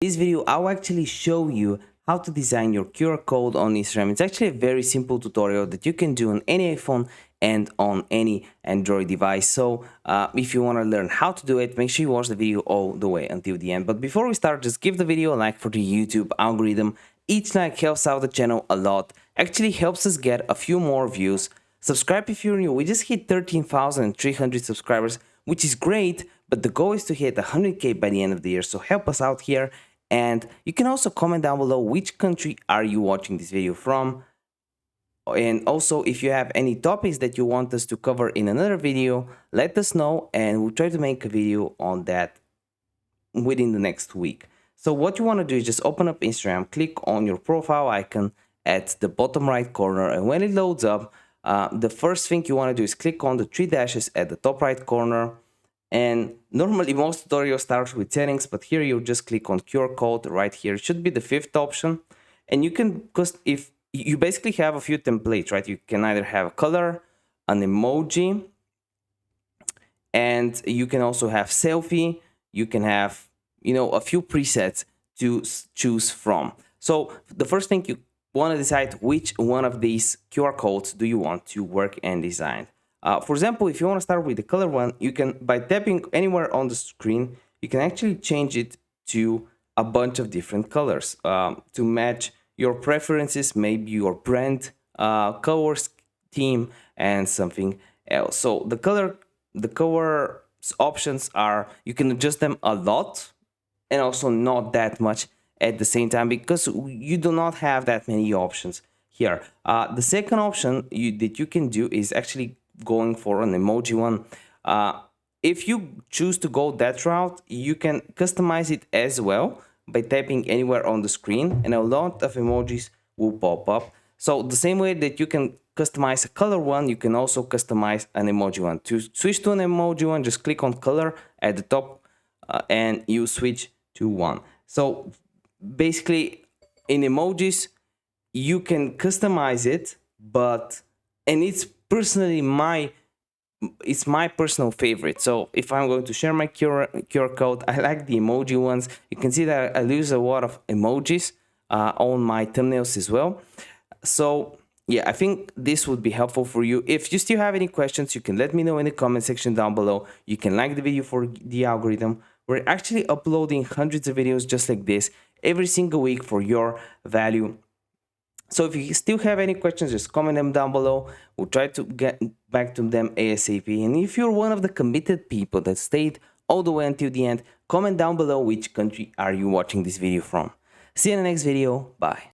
This video, I'll actually show you how to design your QR code on Instagram. It's actually a very simple tutorial that you can do on any iPhone and on any Android device. So if you want to learn how to do it, make sure you watch the video all the way until the end. But before we start, just give the video a like for the YouTube algorithm. Each like helps out the channel a lot, actually helps us get a few more views. Subscribe if you're new. We just hit 13,300 subscribers, which is great, but the goal is to hit 100K by the end of the year. So help us out here. And you can also comment down below which country are you watching this video from. And also, if you have any topics that you want us to cover in another video, let us know and we'll try to make a video on that within the next week. So what you want to do is just open up Instagram, click on your profile icon at the bottom right corner, and when it loads up, the first thing you want to do is click on the three dashes at the top right corner. And normally most tutorials start with settings, but here you just click on QR code right here. It should be the fifth option. And you can, because if you basically have a few templates, right? You can either have a color, an emoji, and you can also have selfie. You can have, a few presets to choose from. So the first thing you want to decide which one of these QR codes do you want to work and design. For example, if you want to start with the color one, you can, by tapping anywhere on the screen, you can actually change it to a bunch of different colors to match your preferences, maybe your brand, color scheme, and something else. So the color options are, you can adjust them a lot and also not that much at the same time, because you do not have that many options here. The second option that you can do is actually going for an emoji one. If you choose to go that route, you can customize it as well by tapping anywhere on the screen, and a lot of emojis will pop up. So the same way that you can customize a color one, you can also customize an emoji one. To switch to an emoji one, just click on color at the top and you switch to one. So basically in emojis, you can customize it, and it's personally my personal favorite. So if I'm going to share my QR code, I like the emoji ones. You can see that I use a lot of emojis on my thumbnails as well. So yeah, I think this would be helpful for you. If you still have any questions, you can let me know in the comment section down below. You can like the video for the algorithm. We're actually uploading hundreds of videos just like this every single week for your value. So if you still have any questions, just comment them down below. We'll try to get back to them ASAP. And if you're one of the committed people that stayed all the way until the end, comment down below which country are you watching this video from. See you in the next video. Bye.